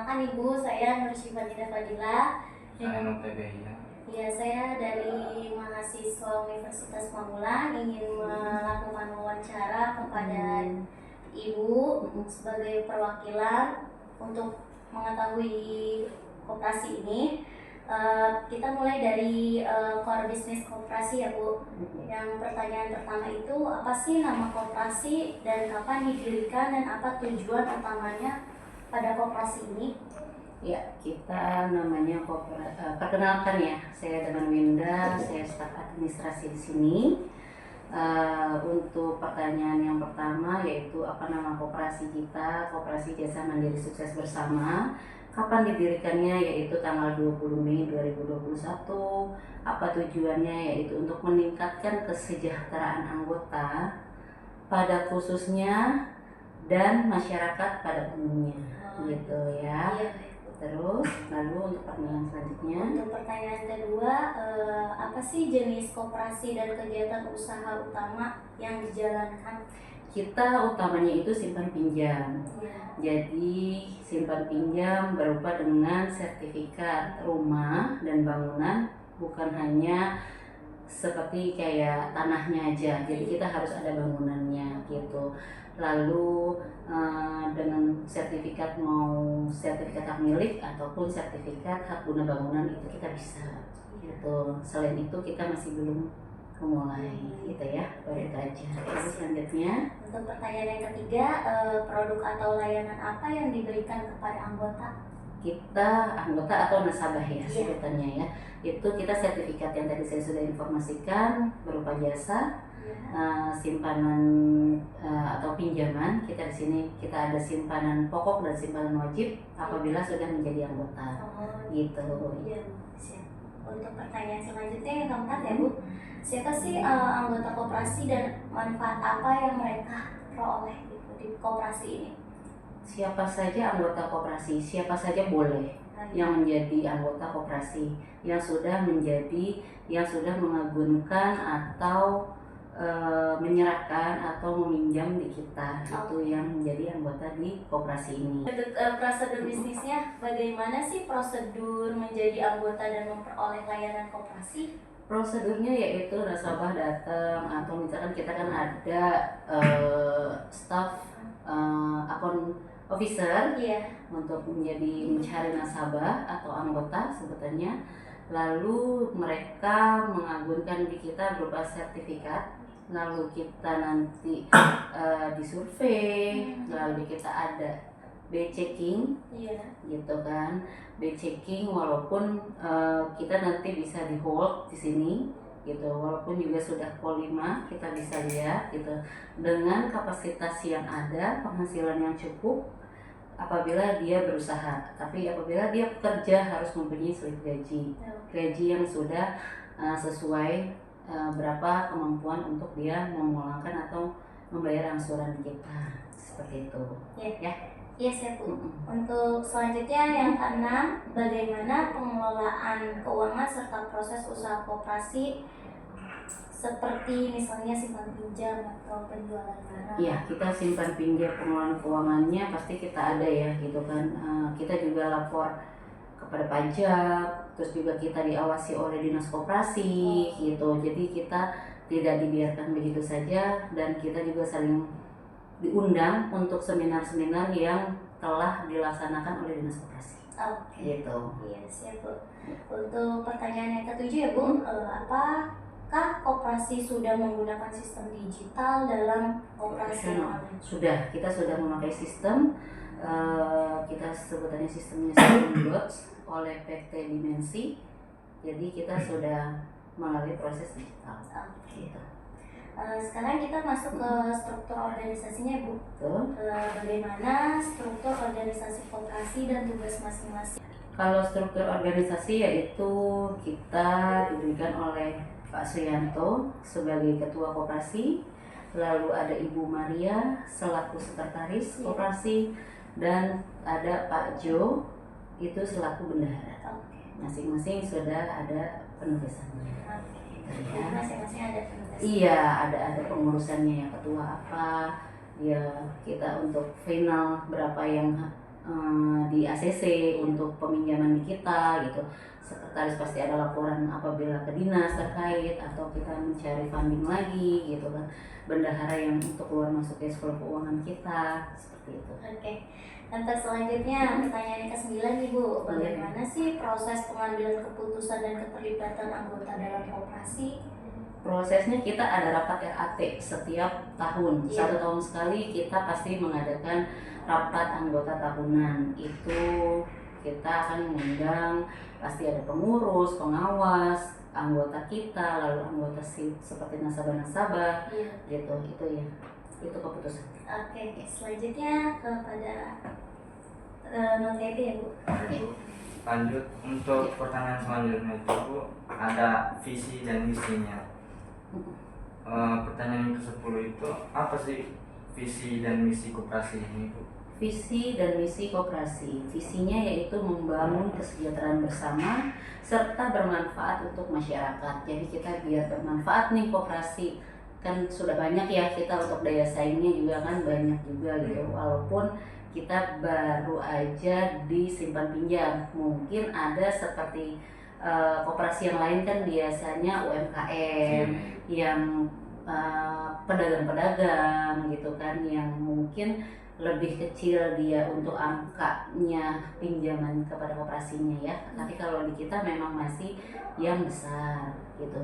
Perkenalkan Ibu, saya Nur Syifa Fadila. Ya, saya dari mahasiswa Universitas Pamulang ingin melakukan wawancara kepada Ibu sebagai perwakilan untuk mengetahui koperasi ini. Kita mulai dari core business koperasi ya Bu. Yang pertanyaan pertama itu, apa sih nama koperasi dan kapan didirikan dan apa tujuan utamanya pada koperasi ini? Ya, kita namanya perkenalkan ya, saya dengan Winda, saya staf administrasi di sini. Untuk pertanyaan yang pertama yaitu apa nama koperasi kita, Koperasi Jasa Mandiri Sukses Bersama. Kapan didirikannya, yaitu tanggal 20 Mei 2021. Apa tujuannya, yaitu untuk meningkatkan kesejahteraan anggota pada khususnya dan masyarakat pada umumnya, gitu ya. Terus, lalu untuk pertanyaan selanjutnya. Untuk pertanyaan kedua, apa sih jenis koperasi dan kegiatan usaha utama yang dijalankan? Kita utamanya itu simpan pinjam. Jadi simpan pinjam berupa dengan sertifikat rumah dan bangunan, bukan hanya seperti kayak tanahnya aja. Jadi kita harus ada bangunannya gitu. Lalu dengan sertifikat, mau sertifikat hak milik ataupun sertifikat hak guna bangunan, itu kita bisa gitu. Selain itu kita masih belum memulai gitu ya, baru itu aja. Terus selanjutnya untuk pertanyaan yang ketiga, produk atau layanan apa yang diberikan kepada anggota? Kita anggota atau nasabah ya sebutannya ya, itu kita sertifikat yang tadi saya sudah informasikan berupa jasa, simpanan atau pinjaman. Kita di sini kita ada simpanan pokok dan simpanan wajib apabila sudah menjadi anggota. Gitu. Iya, siap. Untuk pertanyaan selanjutnya yang keempat ya Bu, siapa sih anggota koperasi dan manfaat apa yang mereka peroleh di koperasi ini? Siapa saja anggota koperasi, siapa saja boleh yang menjadi anggota koperasi, yang sudah mengagunkan atau menyerahkan atau meminjam di kita, itu yang menjadi anggota di koperasi ini. Prosedur bisnisnya bagaimana sih prosedur menjadi anggota dan memperoleh layanan koperasi? Prosedurnya yaitu nasabah datang, atau misalkan kita kan ada staff akun officer untuk mencari nasabah atau anggota sebutannya. Lalu mereka mengagunkan di kita berupa sertifikat, lalu kita nanti disurvei, lalu kita ada B-checking, gitu kan. B-checking walaupun kita nanti bisa di hold di sini gitu, walaupun juga sudah pol 5 kita bisa lihat gitu, dengan kapasitas yang ada, penghasilan yang cukup apabila dia berusaha. Tapi apabila dia bekerja harus mempunyai slip gaji yang sudah sesuai berapa kemampuan untuk dia memulangkan atau membayar angsuran kita, seperti itu ya. Yes ya Bu. Untuk selanjutnya yang keenam, bagaimana pengelolaan keuangan serta proses usaha koperasi seperti misalnya simpan pinjam atau penjualan barang? Iya, kita simpan pinjam, pengelolaan keuangannya pasti kita ada ya gitu kan. Kita juga lapor kepada pajak, terus juga kita diawasi oleh dinas koperasi gitu. Jadi kita tidak dibiarkan begitu saja, dan kita juga saling diundang untuk seminar-seminar yang telah dilaksanakan oleh dinas koperasi. Gitu. Iya, siap Bu. Untuk pertanyaan yang ketujuh ya Bu, apakah koperasi sudah menggunakan sistem digital dalam operasional? Sudah, kita sudah memakai sistem, kita sebutannya sistemnya Sistem Dots oleh PT Dimensi. Jadi kita sudah melalui proses digital. Gitu. Sekarang kita masuk ke struktur organisasinya Bu. Bagaimana struktur organisasi koperasi dan tugas masing-masing? Kalau struktur organisasi yaitu kita diberikan oleh Pak Suyanto sebagai ketua koperasi, lalu ada Ibu Maria selaku sekretaris koperasi, dan ada Pak Jo itu selaku bendahara. Masing-masing sudah ada penugasannya. Masing-masing ada penugasan. Iya, ada pengurusannya, ya ketua apa, ya kita untuk final berapa yang di ACC untuk peminjaman di kita gitu. Sekretaris pasti ada laporan apabila ke dinas terkait atau kita mencari funding lagi gitu kan. Bendahara yang untuk keluar masuk ke sekolah keuangan kita seperti itu. Oke. Lantas selanjutnya pertanyaan yang ke-9 nih Bu, bagaimana sih proses pengambilan keputusan dan keterlibatan anggota dalam koperasi? Prosesnya kita ada rapat RAT setiap tahun. Satu tahun sekali kita pasti mengadakan rapat anggota tahunan. Itu kita akan mengundang, pasti ada pengurus, pengawas, anggota kita, lalu anggota seperti nasabah-nasabah, gitu. Itu ya, itu keputusan. Oke, selanjutnya kepada Non TB ya Bu. Lanjut untuk pertanyaan selanjutnya itu Bu, ada visi dan misinya. Pertanyaan yang ke-10 itu apa sih visi dan misi koperasi ini Bu? Visi dan misi koperasi, visinya yaitu membangun kesejahteraan bersama serta bermanfaat untuk masyarakat. Jadi kita biar bermanfaat nih koperasi, kan sudah banyak ya kita untuk daya saingnya juga kan banyak juga gitu. Walaupun kita baru aja di simpan pinjam, mungkin ada seperti koperasi yang lain kan biasanya UMKM yang pedagang-pedagang gitu kan, yang mungkin lebih kecil dia untuk angkanya pinjaman kepada koperasinya ya. Tapi kalau di kita memang masih yang besar gitu,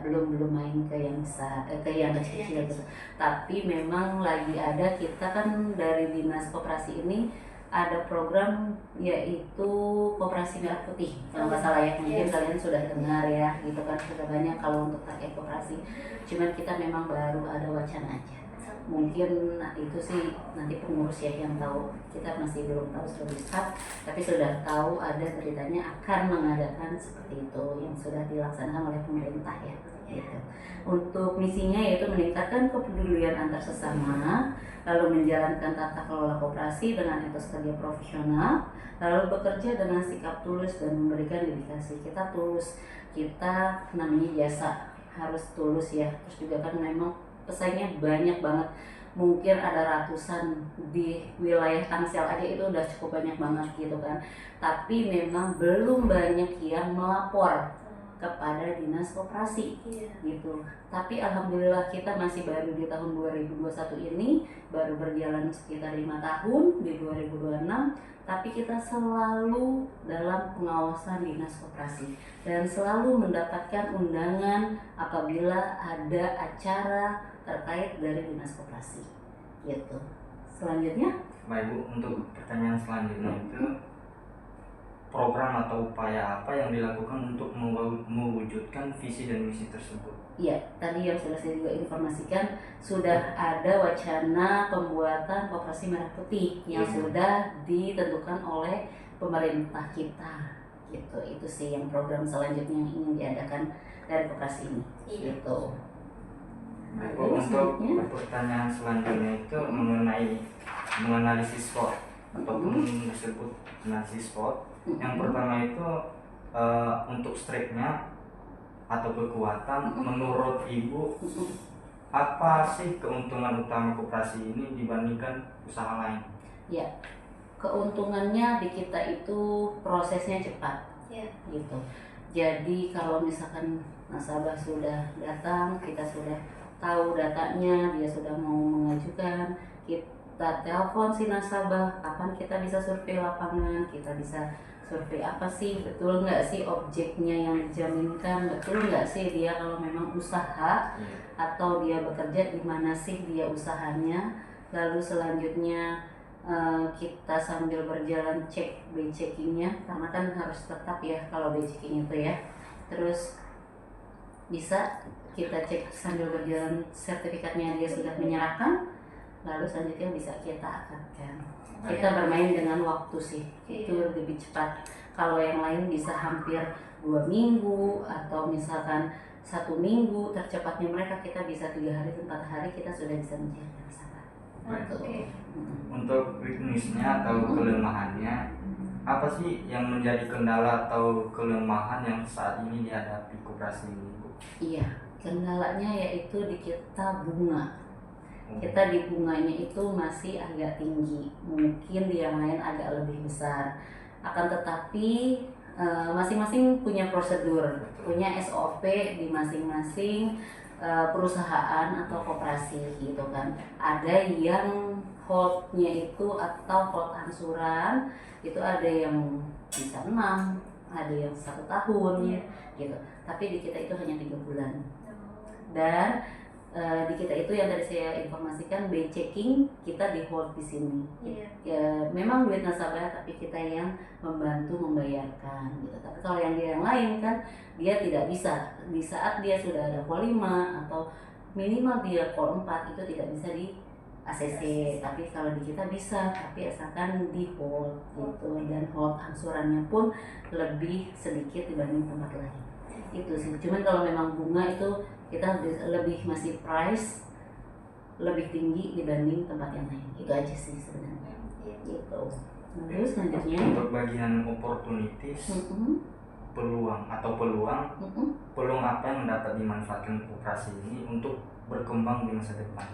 belum main ke yang besar, ke yang kecil gitu. Tapi memang lagi ada, kita kan dari dinas koperasi ini ada program yaitu Koperasi Merah Putih kalau nggak salah ya, mungkin kalian sudah dengar ya gitu kan, sudah banyak kalau untuk terkait koperasi. Cuman kita memang baru ada wacana aja, mungkin itu sih nanti pengurus ya yang tahu, kita masih belum tahu secara besar, tapi sudah tahu ada beritanya akan mengadakan seperti itu yang sudah dilaksanakan oleh pemerintah ya gitu. Untuk misinya yaitu meningkatkan kepedulian antar sesama, lalu menjalankan tata kelola koperasi dengan etos kerja profesional, lalu bekerja dengan sikap tulus dan memberikan dedikasi. Kita tulus, kita namanya jasa harus tulus ya. Terus juga kan memang pesaingnya banyak banget, mungkin ada ratusan di wilayah Tangsel aja itu udah cukup banyak banget gitu kan. Tapi memang belum banyak yang melapor kepada dinas koperasi gitu. Tapi alhamdulillah kita masih baru di tahun 2021 ini, baru berjalan sekitar 5 tahun di 2026, tapi kita selalu dalam pengawasan dinas koperasi dan selalu mendapatkan undangan apabila ada acara terkait dari dinas koperasi gitu. Selanjutnya baik Bu, untuk pertanyaan selanjutnya itu program atau upaya apa yang dilakukan untuk mewujudkan visi dan misi tersebut? Iya, tadi yang sudah saya juga informasikan, sudah ada wacana pembuatan Koperasi Merah Putih yang sudah ditentukan oleh pemerintah kita gitu. Itu sih yang program selanjutnya yang ingin diadakan dari koperasi ini gitu. Baik Bu, untuk pertanyaan selanjutnya itu mengenai menganalisis SWOT ataupun disebut analisis SWOT. Yang pertama itu untuk strength-nya atau kekuatan, menurut Ibu apa sih keuntungan utama koperasi ini dibandingkan usaha lain? Ya, keuntungannya di kita itu prosesnya cepat gitu. Jadi kalau misalkan nasabah sudah datang, kita sudah tahu datanya, dia sudah mau mengajukan, kita telepon si nasabah, kapan kita bisa survei lapangan, kita bisa survei apa sih, betul nggak sih objeknya yang dijaminkan, betul nggak sih dia kalau memang usaha atau dia bekerja di mana sih dia usahanya. Lalu selanjutnya kita sambil berjalan cek B-checkingnya, karena kan harus tetap ya kalau B-checking itu ya. Terus bisa kita cek sambil berjalan sertifikatnya dia sudah menyerahkan, lalu selanjutnya bisa kita akadkan. Kita bermain dengan waktu sih, itu lebih cepat. Kalau yang lain bisa hampir 2 minggu atau misalkan 1 minggu, tercepatnya mereka kita bisa 3 hari, 4 hari kita sudah bisa mencairkan nasabah. Untuk weakness-nya atau kelemahannya, apa sih yang menjadi kendala atau kelemahan yang saat ini dihadapi koperasi ini Bu? Iya, kendalanya yaitu di kita bunga. Kita di bunganya itu masih agak tinggi, mungkin di yang lain agak lebih besar. Akan tetapi masing-masing punya prosedur, punya SOP di masing-masing perusahaan atau koperasi gitu kan. Ada yang holdnya itu atau hold angsuran itu ada yang bisa 6, ada yang 1 tahun gitu. Tapi di kita itu hanya 3 bulan. Dan di kita itu yang tadi saya informasikan by checking kita di hold di sini. Ya, memang duit nasabah tapi kita yang membantu membayarkan gitu. Tapi kalau yang dia yang lain kan dia tidak bisa. Di saat dia sudah ada call 5 atau minimal dia call 4 itu tidak bisa di ACC. Tapi kalau di kita bisa, tapi asalkan di hold gitu. Dan hold angsurannya pun lebih sedikit dibanding tempat lain. Itu sih. Cuman kalau memang bunga itu kita lebih masih price lebih tinggi dibanding tempat yang lain. Itu aja sih sebenarnya. Gitu. Terus selanjutnya untuk bagian opportunities, peluang apa yang dapat dimanfaatkan koperasi ini untuk berkembang di masa depan?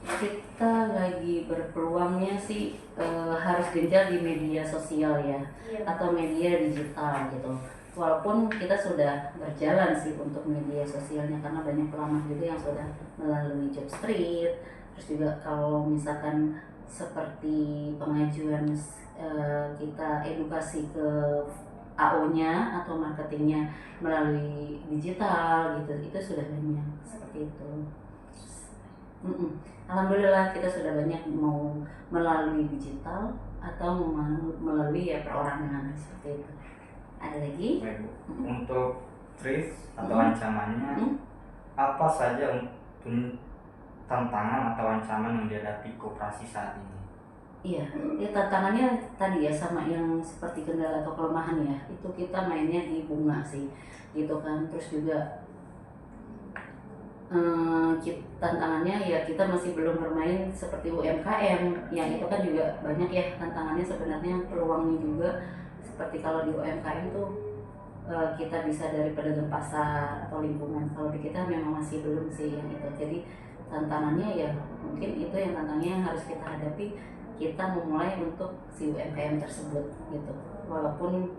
Kita lagi berpeluangnya sih harus gencar di media sosial ya, atau media digital gitu. Walaupun kita sudah berjalan sih untuk media sosialnya karena banyak pelamar juga yang sudah melalui job street. Terus juga kalau misalkan seperti pengajuan kita edukasi ke AO-nya atau marketingnya melalui digital gitu, itu sudah banyak seperti itu. Alhamdulillah kita sudah banyak mau melalui digital atau melalui ya perorangan seperti itu. Ada lagi? Baik, Bu. Untuk threat atau ancamannya apa saja tantangan atau ancaman yang dihadapi koperasi saat ini? Iya, ya tantangannya tadi ya sama yang seperti kendala atau kelemahan ya. Itu kita mainnya di bunga sih, gitu kan. Terus juga tantangannya ya kita masih belum bermain seperti UMKM. Yang itu kan juga banyak ya tantangannya sebenarnya, peluangnya juga. Seperti kalau di UMKM tuh kita bisa dari pedagang pasar atau lingkungan. Kalau di kita memang masih belum sih yang itu. Jadi tantangannya ya mungkin itu yang tantangannya yang harus kita hadapi. Kita memulai untuk si UMKM tersebut gitu. Walaupun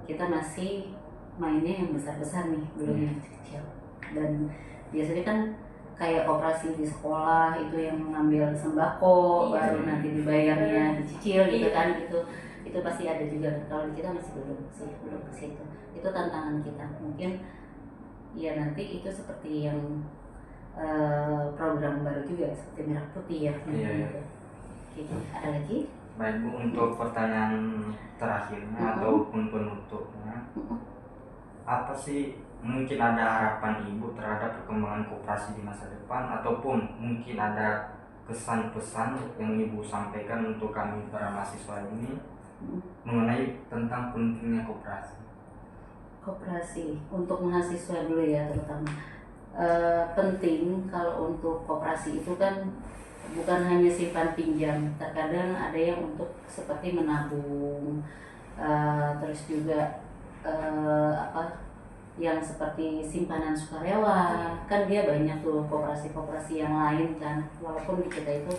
kita masih mainnya yang besar-besar nih, belum yang kecil. Dan biasanya kan kayak operasi di sekolah itu yang mengambil sembako baru nanti dibayarnya dicicil gitu kan gitu. Itu pasti ada juga. Kalau di kita masih belum ke situ. Itu tantangan kita. Mungkin ya nanti itu seperti yang program baru juga seperti Merah Putih ya. Gitu. Gitu. Ada lagi? Baik Bu, untuk pertanyaan terakhirnya ataupun penutupnya, apa sih mungkin ada harapan Ibu terhadap perkembangan koperasi di masa depan, ataupun mungkin ada kesan pesan yang Ibu sampaikan untuk kami para mahasiswa ini mengenai tentang pentingnya koperasi? Koperasi untuk mahasiswa dulu ya terutama penting. Kalau untuk koperasi itu kan bukan hanya simpan pinjam, terkadang ada yang untuk seperti menabung, terus juga yang seperti simpanan sukarela. Kan dia banyak tuh koperasi-koperasi yang lain kan, walaupun di kita itu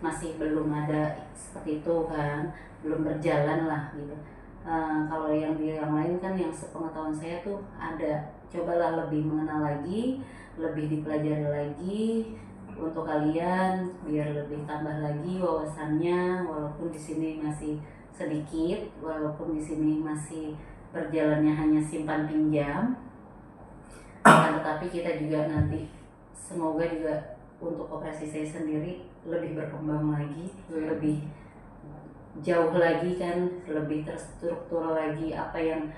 masih belum ada seperti itu kan, belum berjalan lah gitu. Kalau yang di yang lain kan yang sepengetahuan saya tuh ada. Cobalah lebih mengenal lagi, lebih dipelajari lagi untuk kalian biar lebih tambah lagi wawasannya. Walaupun di sini masih sedikit, walaupun di sini masih berjalannya hanya simpan pinjam, tetapi kita juga nanti semoga juga untuk koperasi saya sendiri lebih berkembang lagi, lebih jauh lagi kan, lebih terstruktur lagi, apa yang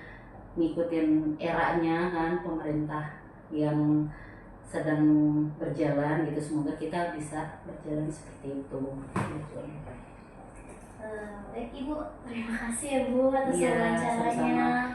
ngikutin eranya kan pemerintah yang sedang berjalan gitu. Semoga kita bisa berjalan seperti itu gitu. Baik Ibu, terima kasih ya Bu atas wawancaranya.